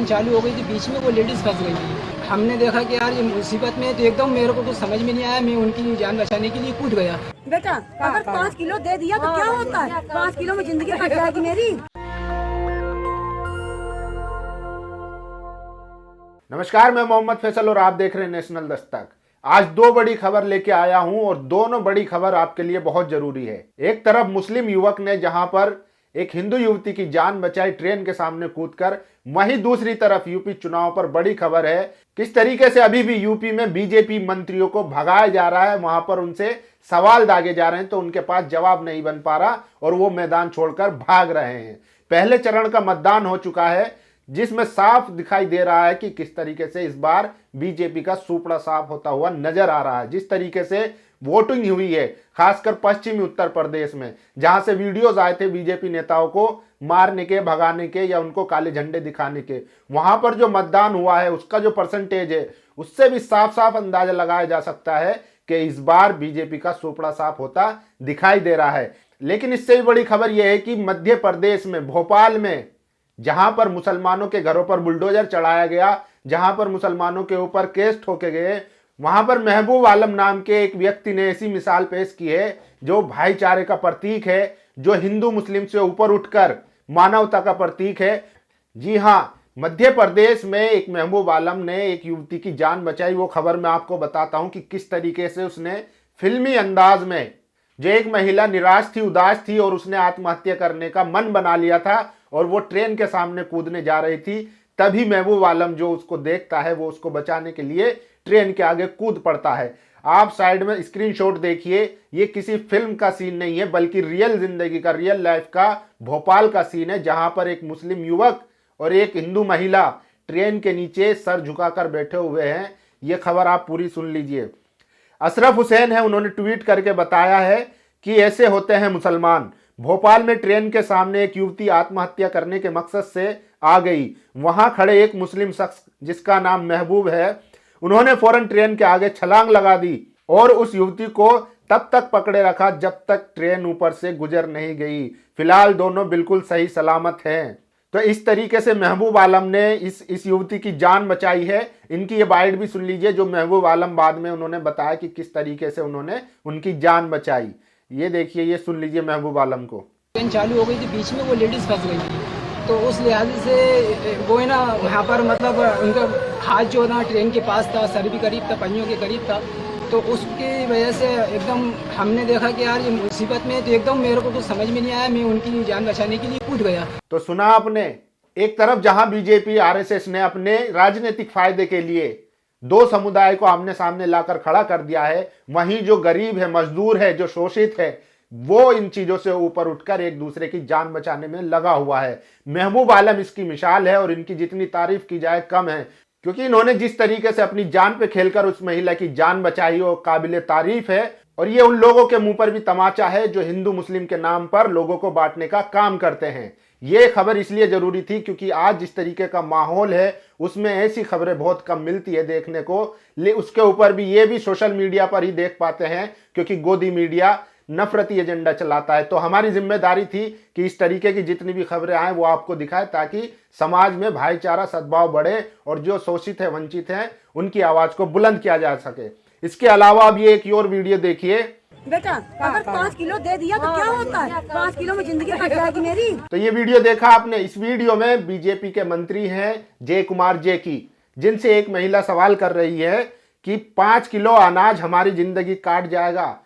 चालू हो गई थी, बीच में वो लेडीज फंस गई थी। हमने देखा कि यार ये मुसीबत में है, तो एकदम मेरे को कुछ समझ में नहीं आया, मैं उनकी जान बचाने के लिए कूद गया। बेटा अगर 5 किलो दे दिया तो क्या होता है, 5 किलो में जिंदगी कट जाएगी मेरी। नमस्कार, मैं मोहम्मद फैसल और आप देख रहे हैं नेशनल दस्तक। आज दो बड़ी खबर लेके आया हूं और दोनों बड़ी खबर आपके लिए बहुत जरूरी है। एक तरफ मुस्लिम युवक ने जहां पर एक हिंदू युवती की जान बचाई ट्रेन के सामने कूदकर, वहीं दूसरी तरफ यूपी चुनाव पर बड़ी खबर है किस तरीके से अभी भी यूपी में बीजेपी मंत्रियों को भगाया जा रहा है, वहां पर उनसे सवाल दागे जा रहे हैं तो उनके पास जवाब नहीं बन पा रहा और वो मैदान छोड़कर भाग रहे हैं। पहले चरण का मतदान हो चुका है जिसमें साफ दिखाई दे रहा है कि किस तरीके से इस बार बीजेपी का सुपड़ा साफ होता हुआ नजर आ रहा है। जिस तरीके से वोटिंग हुई है खासकर पश्चिमी उत्तर प्रदेश में, जहां से वीडियोज आए थे बीजेपी नेताओं को मारने के, भगाने के या उनको काले झंडे दिखाने के, वहां पर जो मतदान हुआ है उसका जो परसेंटेज है उससे भी साफ साफ अंदाजा लगाया जा सकता है कि इस बार बीजेपी का सुपड़ा साफ होता दिखाई दे रहा है। लेकिन इससे भी बड़ी खबर यह है कि मध्य प्रदेश में भोपाल में जहां पर मुसलमानों के घरों पर बुलडोजर चढ़ाया गया, जहां पर मुसलमानों के ऊपर केस ठोके गए, वहां पर महबूब आलम नाम के एक व्यक्ति ने ऐसी मिसाल पेश की है जो भाईचारे का प्रतीक है, जो हिंदू मुस्लिम से ऊपर उठकर मानवता का प्रतीक है। जी हां, मध्य प्रदेश में एक महबूब आलम ने एक युवती की जान बचाई। वो खबर मैं आपको बताता हूं कि किस तरीके से उसने फिल्मी अंदाज में, जो एक महिला निराश थी, उदास थी और उसने आत्महत्या करने का मन बना लिया था और वो ट्रेन के सामने कूदने जा रही थी, तभी महबूब आलम जो उसको देखता है वो उसको बचाने के लिए ट्रेन के आगे कूद पड़ता है। आप साइड में स्क्रीनशॉट देखिए, ये किसी फिल्म का सीन नहीं है बल्कि रियल जिंदगी का, रियल लाइफ का भोपाल का सीन है, जहां पर एक मुस्लिम युवक और एक हिंदू महिला ट्रेन के नीचे सर झुकाकर बैठे हुए हैं। ये खबर आप पूरी सुन लीजिए। अशरफ हुसैन है, उन्होंने ट्वीट करके बताया है कि ऐसे होते हैं मुसलमान। भोपाल में ट्रेन के सामने एक युवती आत्महत्या करने के मकसद से आ गई। वहां खड़े एक मुस्लिम शख्स जिसका नाम महबूब है, उन्होंने फौरन ट्रेन के आगे छलांग लगा दी और उस युवती को तब तक पकड़े रखा जब तक ट्रेन ऊपर से गुजर नहीं गई। फिलहाल दोनों बिल्कुल सही सलामत हैं। तो इस तरीके से महबूब आलम ने इस युवती की जान बचाई है। इनकी ये बाइट भी सुन लीजिए जो महबूब आलम बाद में उन्होंने बताया कि किस तरीके से उन्होंने उनकी जान बचाई। ये देखिए, ये सुन लीजिए महबूब आलम को। ट्रेन चालू हो गई थी, बीच में वो लेडीज फंस गई थी, तो उस लिहाज से वो है ना, वहाँ पर मतलब उनका हाथ जो ना ट्रेन के पास था, सर भी करीब था, पहियों के करीब था, तो उसकी वजह से एकदम हमने देखा कि यार ये मुसीबत में है, तो एकदम मेरे को कुछ समझ में नहीं आया, मैं उनकी जान बचाने के लिए कूद गया। तो सुना आपने, एक तरफ जहां बीजेपी आरएसएस ने अपने राजनीतिक फायदे के लिए दो समुदाय को आमने सामने लाकर खड़ा कर दिया है, वहीं जो गरीब है, मजदूर है, जो शोषित है, वो इन चीजों से ऊपर उठकर एक दूसरे की जान बचाने में लगा हुआ है। महबूब आलम इसकी मिसाल है और इनकी जितनी तारीफ की जाए कम है, क्योंकि इन्होंने जिस तरीके से अपनी जान पे खेलकर उस महिला की जान बचाई वो काबिले तारीफ है। और ये उन लोगों के मुंह पर भी तमाचा है जो हिंदू मुस्लिम के नाम पर लोगों को बांटने का काम करते हैं। ये खबर इसलिए जरूरी थी क्योंकि आज जिस तरीके का माहौल है उसमें ऐसी खबरें बहुत कम मिलती है देखने को। उसके ऊपर भी ये भी सोशल मीडिया पर ही देख पाते हैं क्योंकि गोदी मीडिया नफरती एजेंडा चलाता है। तो हमारी जिम्मेदारी थी कि इस तरीके की जितनी भी खबरें आए वो आपको दिखाए ताकि समाज में भाईचारा, सद्भाव बढ़े और जो शोषित है, वंचित हैं, उनकी आवाज को बुलंद किया जा सके। इसके अलावा अब ये एक और वीडियो देखिए। बेटा अगर 5 किलो दे दिया तो क्या होता है, 5 किलो में जिंदगी कट जाएगी मेरी। तो ये वीडियो देखा आपने। इस वीडियो में बीजेपी के मंत्री हैं जय कुमार जेकी, जिनसे एक महिला सवाल कर रही है कि 5 किलो अनाज हमारी जिंदगी काट जाएगा।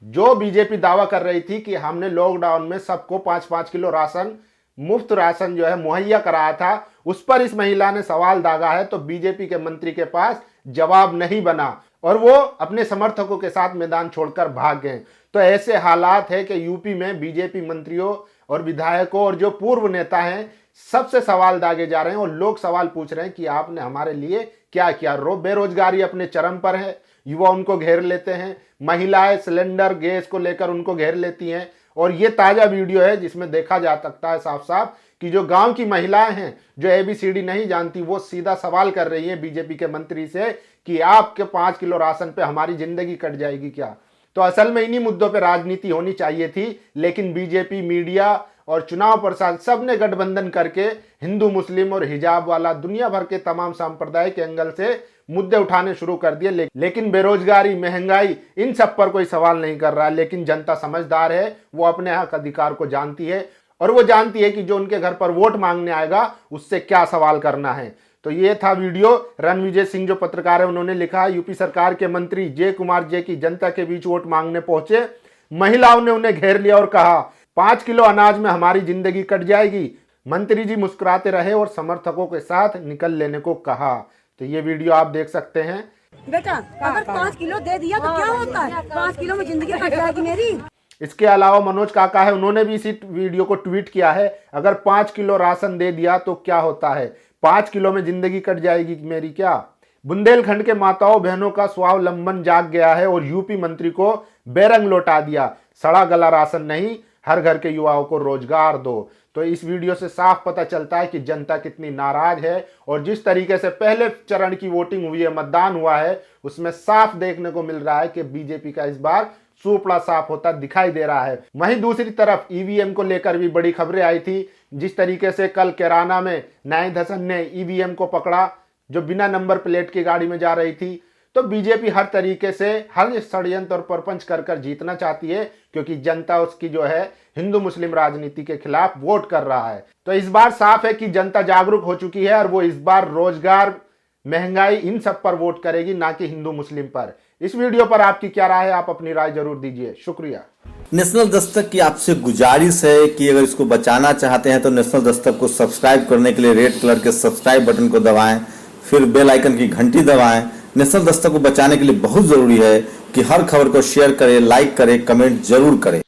जो बीजेपी दावा कर रही थी कि हमने लॉकडाउन में सबको 5-5 किलो राशन, मुफ्त राशन जो है मुहैया कराया था, उस पर इस महिला ने सवाल दागा है। तो बीजेपी के मंत्री के पास जवाब नहीं बना और वो अपने समर्थकों के साथ मैदान छोड़कर भाग गए। तो ऐसे हालात है कि यूपी में बीजेपी मंत्रियों और विधायकों और जो पूर्व नेता हैं सबसे सवाल दागे जा रहे हैं और लोग सवाल पूछ रहे हैं कि आपने हमारे लिए क्या किया। बेरोजगारी अपने चरम पर है, युवा उनको घेर लेते हैं, महिलाएं सिलेंडर गैस को लेकर उनको घेर लेती हैं। और ये ताजा वीडियो है जिसमें देखा जा सकता है साफ साफ कि जो गांव की महिलाएं हैं जो ABCD नहीं जानती, वो सीधा सवाल कर रही है बीजेपी के मंत्री से कि आपके 5 किलो राशन पे हमारी जिंदगी कट जाएगी क्या। तो असल में इन्हीं मुद्दों पे राजनीति होनी चाहिए थी, लेकिन बीजेपी मीडिया और चुनाव प्रचार सब ने गठबंधन करके हिंदू मुस्लिम और हिजाब वाला दुनिया भर के तमाम सांप्रदायिक एंगल से मुद्दे उठाने शुरू कर दिए। लेकिन बेरोजगारी, महंगाई, इन सब पर कोई सवाल नहीं कर रहा। लेकिन जनता समझदार है, वो अपने हक अधिकार को जानती है और वो जानती है कि जो उनके घर पर वोट मांगने आएगा उससे क्या सवाल करना है। तो ये था वीडियो। रणविजय सिंह जो पत्रकार है उन्होंने लिखा, यूपी सरकार के मंत्री जय कुमार जय की जनता के बीच वोट मांगने पहुंचे, महिलाओं ने उन्हें घेर लिया और कहा 5 किलो अनाज में हमारी जिंदगी कट जाएगी। मंत्री जी मुस्कुराते रहे और समर्थकों के साथ निकल लेने को कहा। तो ये वीडियो आप देख सकते हैं। बेटा अगर 5 किलो दे दिया तो क्या होता है? 5 किलो में जिंदगी कट जाएगी मेरी। इसके अलावा मनोज काका है, उन्होंने भी इसी वीडियो को ट्वीट किया है, अगर 5 किलो राशन दे दिया तो क्या होता है? 5 किलो में जिंदगी कट जाएगी मेरी क्या? बुंदेलखंड के माताओं बहनों का स्वावलंबन जाग गया है और यूपी मंत्री को बेरंग लौटा दिया। सड़ा गला राशन नहीं, हर घर के युवाओं को रोजगार दो। तो इस वीडियो से साफ पता चलता है कि जनता कितनी नाराज है और जिस तरीके से पहले चरण की वोटिंग हुई है, मतदान हुआ है, उसमें साफ देखने को मिल रहा है कि बीजेपी का इस बार सूपड़ा साफ होता दिखाई दे रहा है। वहीं दूसरी तरफ ईवीएम को लेकर भी बड़ी खबरें आई थी। जिस तरीके से कल कैराना में नाइद हसन ने ईवीएम को पकड़ा जो बिना नंबर प्लेट की गाड़ी में जा रही थी, तो बीजेपी हर तरीके से हर षड्यंत्र और प्रपंच कर जीतना चाहती है, क्योंकि जनता उसकी जो है हिंदू मुस्लिम राजनीति के खिलाफ वोट कर रहा है। तो इस बार साफ है कि जनता जागरूक हो चुकी है और वो इस बार रोजगार, महंगाई, इन सब पर वोट करेगी, ना कि हिंदू मुस्लिम पर। इस वीडियो पर आपकी क्या राय है? आप अपनी राय जरूर दीजिए। शुक्रिया। नेशनल दस्तक की आपसे गुजारिश है कि अगर इसको बचाना चाहते हैं तो नेशनल दस्तक को सब्सक्राइब करने के लिए रेड कलर के सब्सक्राइब बटन को दबाएं, फिर बेल आइकन की घंटी दबाएं। नेशनल दस्तक को बचाने के लिए बहुत जरूरी है कि हर खबर को शेयर करें, लाइक करें, कमेंट जरूर करें।